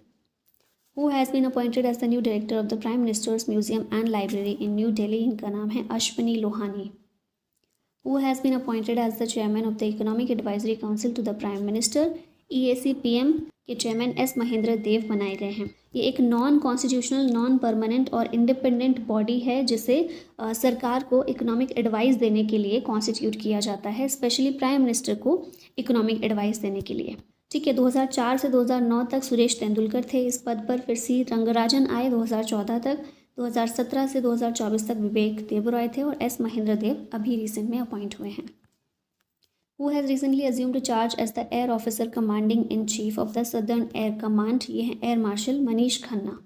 Who has been appointed as the new director of the Prime Minister's Museum and Library in New Delhi। इनका नाम है Ashwini Lohani. Who has been appointed as the chairman of the Economic Advisory Council to the Prime Minister। EAC-PM के chairman S Mahendra देव बनाए गए हैं। ये एक non constitutional, non permanent और इंडिपेंडेंट बॉडी है जिसे सरकार को इकोनॉमिक एडवाइस देने के लिए कॉन्स्टिट्यूट किया जाता है, स्पेशली प्राइम मिनिस्टर को इकोनॉमिक एडवाइस देने के लिए, ठीक है। 2004 से 2009 तक सुरेश तेंदुलकर थे इस पद पर। फिर C रंगराजन आए 2014 तक। 2017 से 2024 तक विवेक देबरॉय थे और S महेंद्र देव अभी रिसेंट में अपॉइंट हुए हैं। Who has recently assumed charge as the Air Officer Commanding in Chief of the Southern Air Command। ये हैं air martial Manish Khanna.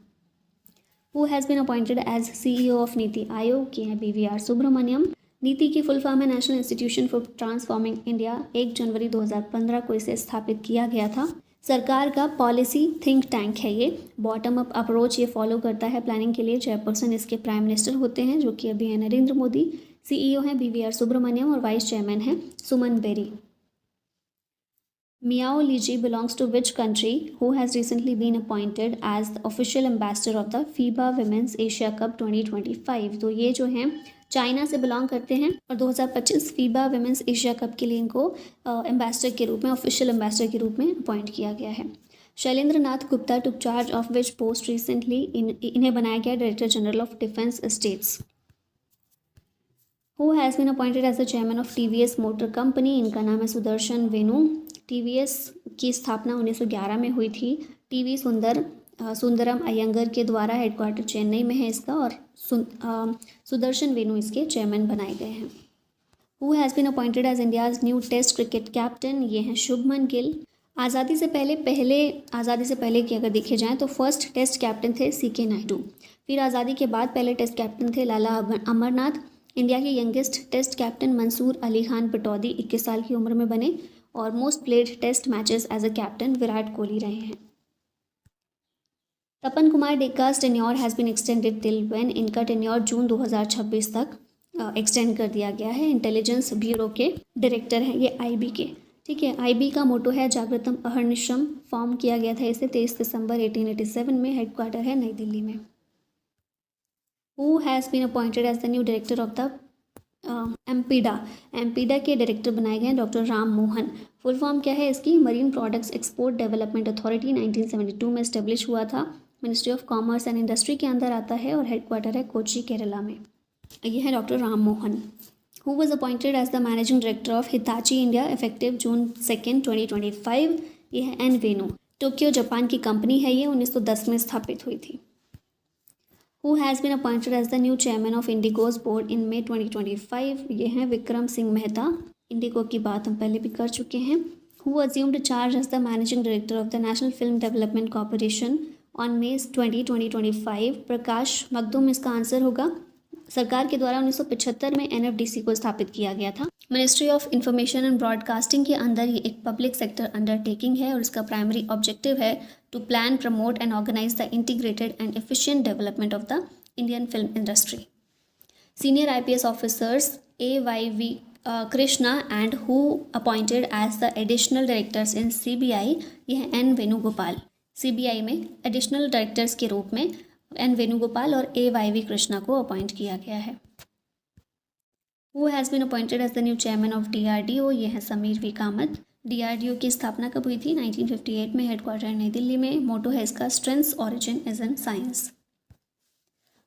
Who has been appointed as CEO of NITI Aayog. ये हैं BVR सुब्रमण्यम। नीति की फुल फॉर्म है national institution for transforming India. 1 जनवरी 2015 को इसे स्थापित किया गया था। सरकार का पॉलिसी थिंक टैंक है ये। बॉटम अप अप्रोच ये फॉलो करता है प्लानिंग के लिए। चेयरपर्सन इसके प्राइम मिनिस्टर होते हैं जो कि अभी है नरेंद्र मोदी। CEO हैं BVR सुब्रमण्यम और वाइस चेयरमैन हैं सुमन berry. Miao Liji belongs to which country? Who has recently been appointed as the official ambassador of the FIBA Women's Asia Cup 2025। तो ये जो हैं चाइना से बिलोंग करते हैं और 2025 फीबा वुमेंस एशिया कप के लिए इनको एम्बेसडर के रूप में, ऑफिशियल एम्बेसडर के रूप में अपॉइंट किया गया है। Shailendra Nath Gupta took charge of which post recently. इन्हें बनाया गया director general of Defence Estates. Who has been appointed as the chairman of TVS motor company. इनका नाम है सुदर्शन वेणु। TVS की स्थापना 1911 में हुई थी। TV सुंदरम अयंगर के द्वारा। हेडक्वार्टर चेन्नई में है इसका और सुदर्शन वेणु इसके चेयरमैन बनाए गए हैं। Who has been appointed as India's new test cricket captain. ये हैं शुभमन गिल। आज़ादी से पहले की अगर देखे जाएँ तो फर्स्ट टेस्ट कैप्टन थे CK नायडू। फिर आज़ादी के बाद पहले टेस्ट कैप्टन थे लाला अमरनाथ। इंडिया के youngest test captain Mansoor Ali Khan Pataudi 21 साल की उम्र में बने। और most played test matches as a captain Virat Kohli रहे हैं। Tapan Kumar Deka's tenure has been extended till when, इनका टेन्योर जून 2026 तक एक्सटेंड कर दिया गया है। इंटेलिजेंस ब्यूरो के डायरेक्टर हैं ये IB के। ठीक है, IB का मोटो है जागृतम अहर्निशम। फॉर्म किया गया था इसे 23 दिसंबर 1887 में। हेडक्वार्टर है नई दिल्ली में। Who has been appointed as the new director of the MPEDA के डायरेक्टर बनाए गए हैं doctor Ram Mohan. Full form क्या है इसकी? Marine Products Export Development Authority. 1972 में इस्टेब्लिश हुआ था। Ministry of commerce and Industry के अंदर आता है और हेडक्वार्टर है कोची, केरला में। ये है doctor Ram Mohan. Who was appointed as the managing director of Hitachi India effective June 2, 2025। ये है N वेणु। टोक्यो जापान की कंपनी है ये, 1910 में स्थापित हुई थी। Who has been appointed as the new chairman of Indigo's board in May 2025? ये हैं विक्रम सिंह मेहता। इंडिगो की बात हम पहले भी कर चुके हैं। Who assumed charge as the managing director of the National Film Development Corporation on May 20, 2025? प्रकाश मखदूम इसका आंसर होगा। सरकार के द्वारा 1975 में NFDC को स्थापित किया गया था। Ministry of information and broadcasting के अंदर ये एक पब्लिक सेक्टर अंडरटेकिंग है और इसका प्राइमरी ऑब्जेक्टिव है to plan, promote and organise the integrated and efficient development of the Indian film industry. Senior IPS officers AYV Krishna and who appointed as the additional directors in CBI? ये है N Venugopal. CBI में additional directors के रूप में N Venugopal और AYV Krishna को appoint किया गया है। Who has been appointed as the new chairman of DRDO? ये है समीर V कामत। DRDO की स्थापना कब हुई थी? 1958 में। हेडक्वार्टर नई दिल्ली में। मोटो है इसका strengths origin is in science.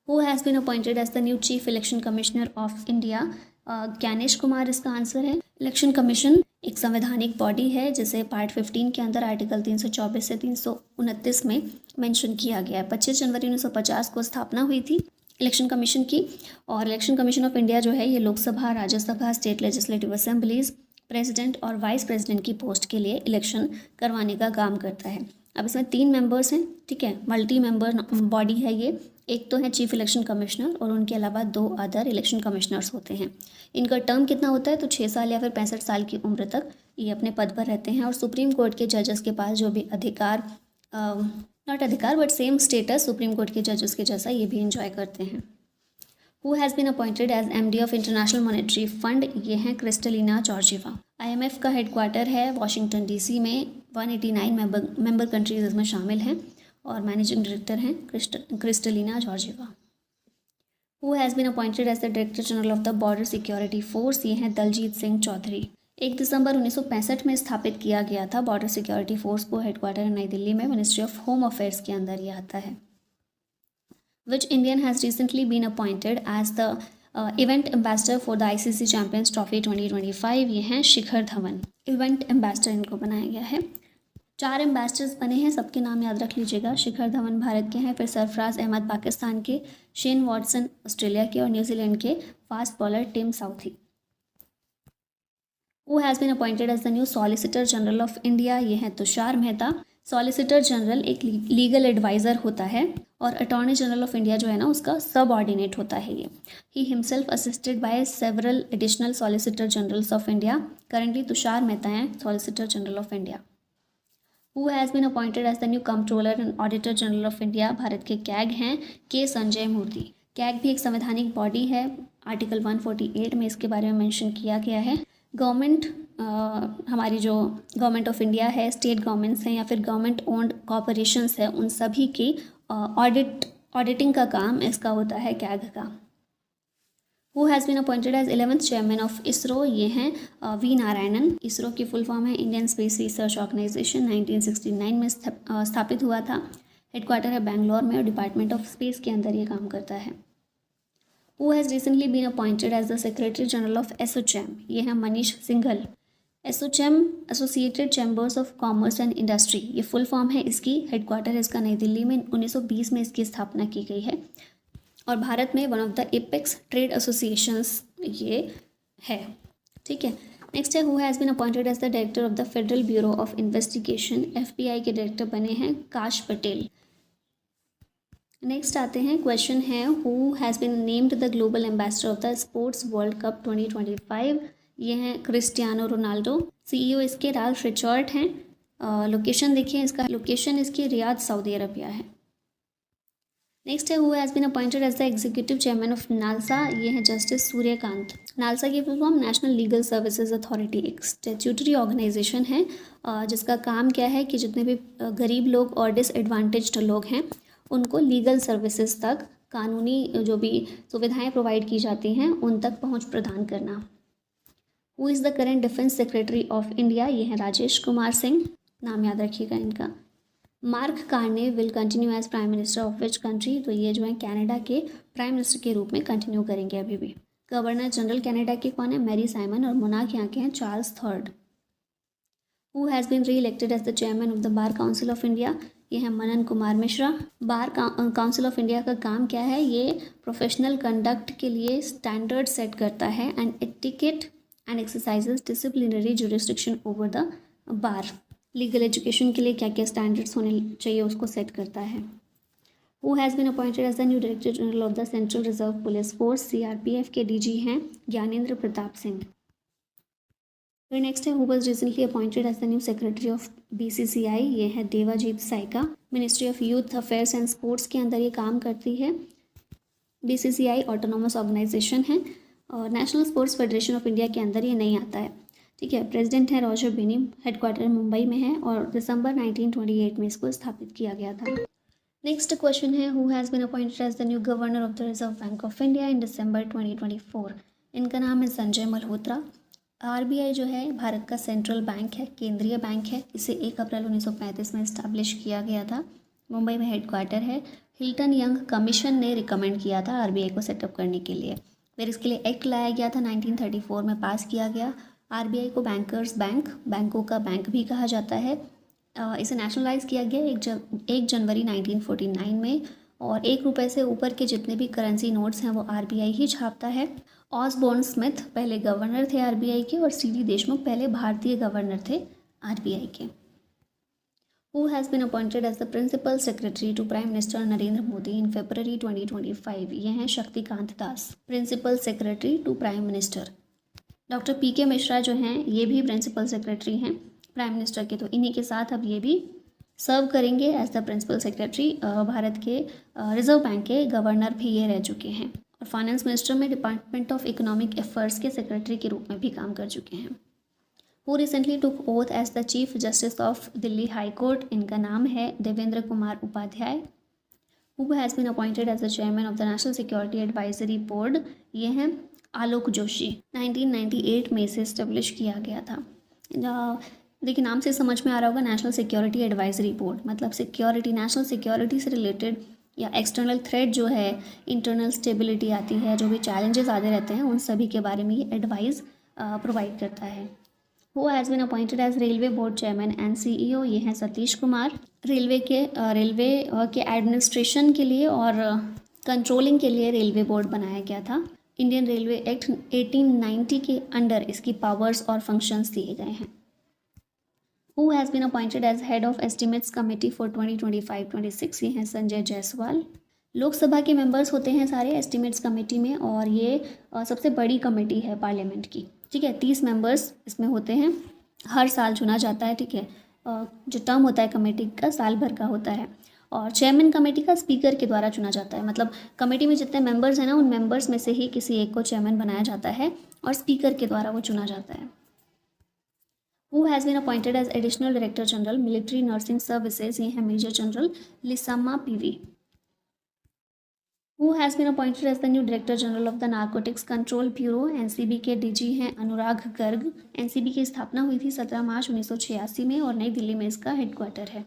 Who has been appointed as the new chief election commissioner of India? Gyanesh Kumar इसका आंसर है। इलेक्शन कमीशन एक संवैधानिक बॉडी है जिसे पार्ट 15 के अंदर आर्टिकल 324 से 329 में मेंशन किया गया है। 25 जनवरी 1950 को स्थापना हुई थी इलेक्शन कमीशन की। और इलेक्शन कमीशन ऑफ इंडिया जो है ये Lok Sabha, Rajya Sabha, state legislative assemblies, president और वाइस प्रेसिडेंट की पोस्ट के लिए इलेक्शन करवाने का काम करता है। अब इसमें 3 मेंबर्स हैं। ठीक है, मल्टी मेंबर बॉडी है ये। एक तो है चीफ इलेक्शन कमिश्नर और उनके अलावा 2 अदर इलेक्शन कमिश्नर्स होते हैं। इनका टर्म कितना होता है? तो 6 साल या फिर 65 साल की उम्र तक ये अपने पद पर रहते हैं। और सुप्रीम कोर्ट के जजेस के पास जो भी अधिकार, नॉट अधिकार but same status supreme court के जजेस के जैसा ये भी इंजॉय करते हैं। Who has been appointed as MD of international monetary fund? ये हैं क्रिस्टलिना जॉर्जिवा। IMF का हेडक्वार्टर है वॉशिंगटन DC में। 189 मेंबर कंट्रीज इसमें शामिल हैं और मैनेजिंग डायरेक्टर हैं Kristalina Georgieva. Who has been appointed as the director general of the border security force? ये हैं दलजीत सिंह चौधरी। 1 दिसंबर 1965 में स्थापित किया गया था बॉर्डर सिक्योरिटी फोर्स को। हेडक्वार्टर नई दिल्ली में। मिनिस्ट्री ऑफ होम अफेयर्स के अंदर ये आता है। Which Indian has recently been appointed as the event ambassador for the ICC champions trophy 2025? ये हैं शिखर धवन। इवेंट एम्बेसडर इनको बनाया गया है। 4 एम्बेसडर्स बने हैं, सबके नाम याद रख लीजिएगा। शिखर धवन भारत के हैं, फिर सरफराज अहमद पाकिस्तान के, शेन वॉटसन ऑस्ट्रेलिया के और न्यूजीलैंड के fast bowler Tim Southee. Who has been appointed as the new solicitor general of India? ये हैं तुषार मेहता। सॉलिसिटर जनरल एक लीगल एडवाइज़र होता है और अटॉर्नी जनरल ऑफ इंडिया जो है ना उसका सब ऑर्डिनेट होता है ये। He himself assisted by several additional solicitor generals of India. Currently Tushar Mehta हैं solicitor general of India. Who has been appointed as the new controller and auditor general of India? Bharat के कैग हैं के संजय मूर्ति। कैग भी एक संवैधानिक बॉडी है। Article 148 में इसके बारे में मेंशन किया गया है। गवर्नमेंट, हमारी जो गवर्नमेंट ऑफ इंडिया है, स्टेट गवर्नमेंट्स हैं या फिर गवर्नमेंट ओन्ड कॉरपोरेशंस है, उन सभी की ऑडिटिंग का काम इसका होता है कैग का। Who has been appointed as 11th chairman of ISRO? ये हैं V नारायणन। इसरो की फुल फॉर्म है इंडियन स्पेस रिसर्च ऑर्गेनाइजेशन। 1969 में स्थापित हुआ था। हेडक्वार्टर है बेंगलोर में और डिपार्टमेंट ऑफ स्पेस के अंदर ये काम करता है। Who has recently been appointed as the secretary general of ASSOCHAM? ये है Manish Singhal. ASSOCHAM associated chambers of commerce and industry, ये फुल फॉर्म है इसकी। हेडक्वार्टर है इसका नई दिल्ली में। 1920 में इसकी स्थापना की गई है और भारत में one of the apex trade associations ये है। ठीक है, नेक्स्ट है who has been appointed as the director of the federal bureau of investigation, FBI के डायरेक्टर बने हैं काश पटेल। नेक्स्ट आते हैं, क्वेश्चन है who has been named the global ambassador of the sports world cup 2025। ये हैं क्रिस्टियानो रोनाल्डो। CEO इसके Ralph Richard हैं। लोकेशन देखिए, इसका लोकेशन इसकी रियाद सऊदी अरबिया है। नेक्स्ट है who has been appointed as the executive chairman of NALSA. ये है जस्टिस सूर्यकांत। नालसा की full form national legal services authority, एक स्टैट्यूटरी ऑर्गेनाइजेशन है जिसका काम क्या है कि जितने भी गरीब लोग और डिसएडवांटेज्ड लोग हैं उनको लीगल सर्विसेज तक, कानूनी जो भी सुविधाएं प्रोवाइड की जाती हैं उन तक पहुंच प्रदान करना। Who is the current defence secretary of India. ये हैं राजेश कुमार सिंह, नाम याद रखिएगा इनका। Mark Carney will continue as prime minister of which country. तो ये जो है कनाडा के प्राइम मिनिस्टर के रूप में कंटिन्यू करेंगे अभी भी। गवर्नर जनरल कनाडा के कौन है, मैरी साइमन, और मोनार्क यहाँ के हैं Charles III। Who has been re-elected as the chairman of the Bar Council of India. ये है Manan Kumar Mishra. Bar Council of India का काम क्या है, ये प्रोफेशनल कंडक्ट के लिए स्टैंडर्ड सेट करता है and etiquette and exercises disciplinary jurisdiction over the bar. Legal education के लिए क्या क्या स्टैंडर्ड्स होने चाहिए उसको सेट करता है। Who has been appointed as the new director general of the central reserve police force. CRPF के DG हैं ज्ञानेंद्र प्रताप सिंह। फिर नेक्स्ट है who was recently appointed as the new secretary of BCCI। ये है Devajit Saikia. Ministry of youth affairs and sports के अंदर ये काम करती है। BCCI ऑटोनोमस ऑर्गेनाइजेशन है और national sports federation of India के अंदर ये नहीं आता है। ठीक है, प्रेसिडेंट है रॉजर बिनी, हेडक्वार्टर मुंबई में है और दिसंबर 1928 में इसको स्थापित किया गया था। नेक्स्ट क्वेश्चन है who has been appointed as the new governor of the Reserve Bank of India in December 2024। इनका नाम है संजय मल्होत्रा। RBI जो है भारत का सेंट्रल बैंक है, केंद्रीय बैंक है। इसे 1 अप्रैल 1935 में इस्टेब्लिश किया गया था। मुंबई में हेडक्वार्टर है। हिल्टन यंग कमीशन ने रिकमेंड किया था RBI को सेटअप करने के लिए। फिर इसके लिए एक्ट लाया गया था, 1934 में पास किया गया। RBI को बैंकर्स बैंक, बैंकों का बैंक भी कहा जाता है। इसे नेशनलाइज किया गया 1 जनवरी 1949 में और 1 रुपये से ऊपर के जितने भी करेंसी नोट्स हैं वो RBI ही छापता है। ऑसबोर्न स्मिथ पहले गवर्नर थे RBI के और CD देशमुख पहले भारतीय गवर्नर थे RBI के। Who has been appointed as the principal secretary to prime minister Narendra Modi in February 2025। ये हैं Shaktikanta Das, principal secretary to prime minister. Doctor PK Mishra जो हैं ये भी प्रिंसिपल सेक्रेटरी हैं प्राइम मिनिस्टर के, तो इन्हीं के साथ अब ये भी सर्व करेंगे as the principal secretary. Bharat के रिजर्व बैंक के गवर्नर भी ये रह चुके हैं और फाइनेंस मिनिस्टर में डिपार्टमेंट ऑफ इकोनॉमिक अफेयर्स के सेक्रेटरी के रूप में भी काम कर चुके हैं। Who recently took oath as the chief justice of Delhi high court. इनका नाम है Devendra Kumar Upadhyay. Who has been appointed as the chairman of the national security advisory board. ये हैं आलोक जोशी। 1998 में इसे इस्टेब्लिश किया गया था। देखिए नाम से समझ में आ रहा होगा, नेशनल सिक्योरिटी एडवाइजरी बोर्ड मतलब सिक्योरिटी, नेशनल सिक्योरिटी से रिलेटेड या एक्सटर्नल थ्रेट जो है, इंटरनल स्टेबिलिटी आती है, जो भी चैलेंजेस आते रहते हैं उन सभी के बारे में ये एडवाइस प्रोवाइड करता है। Who has been appointed as railway board chairman and CEO। ये हैं सतीश कुमार। रेलवे के एडमिनिस्ट्रेशन के लिए और कंट्रोलिंग के लिए रेलवे बोर्ड बनाया गया था। इंडियन रेलवे एक्ट 1890 के अंडर इसकी पावर्स और फंक्शंस दिए गए हैं। Who has been appointed as head of estimates committee for 2025-26। ये हैं संजय जायसवाल। लोकसभा के मेंबर्स होते हैं सारे एस्टिमेट्स कमेटी में और ये सबसे बड़ी कमेटी है पार्लियामेंट की। ठीक है, 30 मेंबर्स इसमें होते हैं, हर साल चुना जाता है। ठीक है, जो टर्म होता है कमेटी का साल भर का होता है और चेयरमैन कमेटी का स्पीकर के द्वारा चुना जाता है। मतलब कमेटी में जितने मेंबर्स हैं ना, उन मेंबर्स में से ही किसी एक को चेयरमैन बनाया जाता है और स्पीकर के द्वारा वो चुना जाता है। Who has been appointed as additional director general military nursing services. ये है major general Lisamma PV। Who has been appointed as the new director general of the narcotics control bureau. NCB के DG हैं अनुराग गर्ग। NCB की स्थापना हुई थी 17 मार्च 1986 में और नई दिल्ली में इसका हेडक्वार्टर है।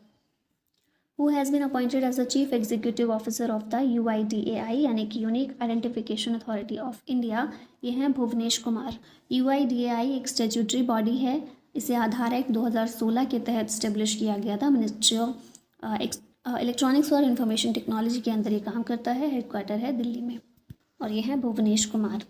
Who has been appointed as the chief executive officer of the UIDAI यानी कि unique identification authority of India. ये हैं भुवनेश कुमार। UIDAI एक स्टैट्यूटरी बॉडी है, इसे आधार एक्ट 2016 के तहत स्टेब्लिश किया गया था। मिनिस्ट्री ऑफ इलेक्ट्रॉनिक्स और इंफॉर्मेशन टेक्नोलॉजी के अंदर ये काम करता है। हेडक्वार्टर है दिल्ली में और ये है Bhuvanesh Kumar.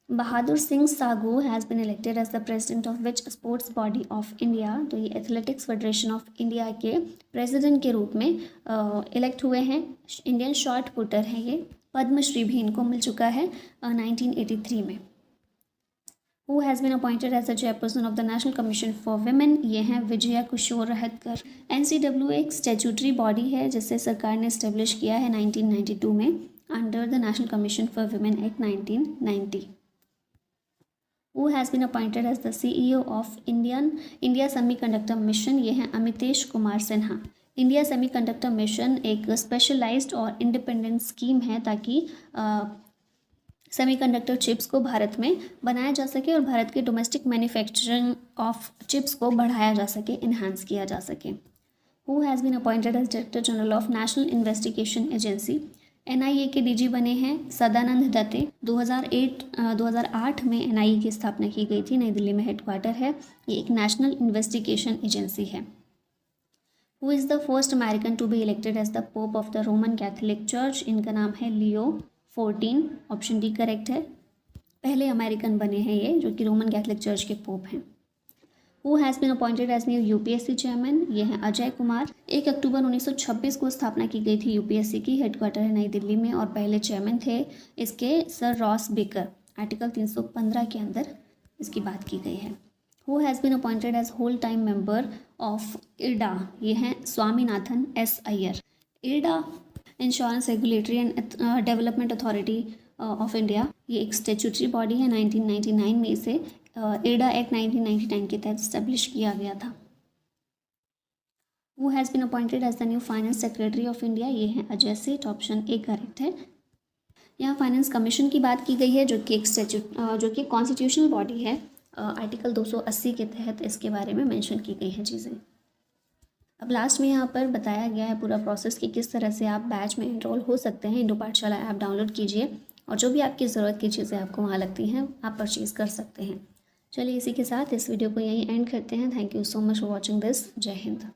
Bahadur Singh Sagoo has been elected as the president of which sports body of India. तो ये एथलेटिक्स फेडरेशन ऑफ इंडिया के प्रेसिडेंट के रूप में इलेक्ट हुए हैं। इंडियन शॉर्ट पुटर हैं ये। पद्मश्री भी इनको मिल चुका है 1983 में। Who has bin appointed as the chairperson of the national commission for women, ये हैं विजया किशोर रहतकर। NCW एक स्टैट्यूटरी बॉडी है जिसे सरकार ने इस्टेब्लिश किया है 1992 में under the national commission for women act 1990। Who has been appointed as the CEO of India semiconductor mission, ये हैं Amitesh Kumar Sinha. India semiconductor mission एक स्पेशलाइज्ड और इंडिपेंडेंट स्कीम है ताकि सेमीकंडक्टर चिप्स को भारत में बनाया जा सके और भारत के डोमेस्टिक मैन्युफैक्चरिंग ऑफ चिप्स को बढ़ाया जा सके, इन्हांस किया जा सके। Who has been appointed as director general of national investigation agency, NIA के DG बने हैं सदानंद दत्ते। 2008 में NIA की स्थापना की गई थी, नई दिल्ली में हेडक्वार्टर है। ये एक नेशनल इन्वेस्टिगेशन एजेंसी है। Who is the first American to be elected as the pope of the Roman Catholic church, इनका नाम है लियो 14, ऑप्शन डी करेक्ट है। पहले अमेरिकन बने हैं ये जो कि रोमन कैथोलिक चर्च के पोप हैं। Who has been appointed as new UPSC chairman, ये हैं अजय कुमार। 1 अक्टूबर 1926 को स्थापना की गई थी UPSC की, हेडक्वार्टर है नई दिल्ली में और पहले चेयरमैन थे इसके सर रॉस बेकर। आर्टिकल 315 के अंदर इसकी बात की गई है। Who has been appointed as whole time member of IRDA, ये हैं Swaminathan S Iyer. IRDA insurance regulatory and development authority of India, ये एक स्टेचुटरी बॉडी है। 1999 में इसे IRDA एक्ट 1999 के तहत स्टैब्लिश किया गया था। Who has been appointed as the new finance secretary of India, ये हैं अजय सेठ, ऑप्शन ए करेक्ट है। यहाँ फाइनेंस कमीशन की बात की गई है जो कि एक कॉन्स्टिट्यूशनल बॉडी है। आर्टिकल 280 के तहत इसके बारे में मेंशन की गई हैं चीज़ें। अब लास्ट में यहाँ पर बताया गया है पूरा प्रोसेस कि किस तरह से आप बैच में इनरोल हो सकते हैं। इंडो पाठशाला ऐप डाउनलोड कीजिए और जो भी आपकी ज़रूरत की चीज़ें आपको वहाँ लगती हैं आप परचेज़ कर सकते हैं। चलिए इसी के साथ इस वीडियो को यहीं एंड करते हैं। Thank you so much for watching this. जय हिंद।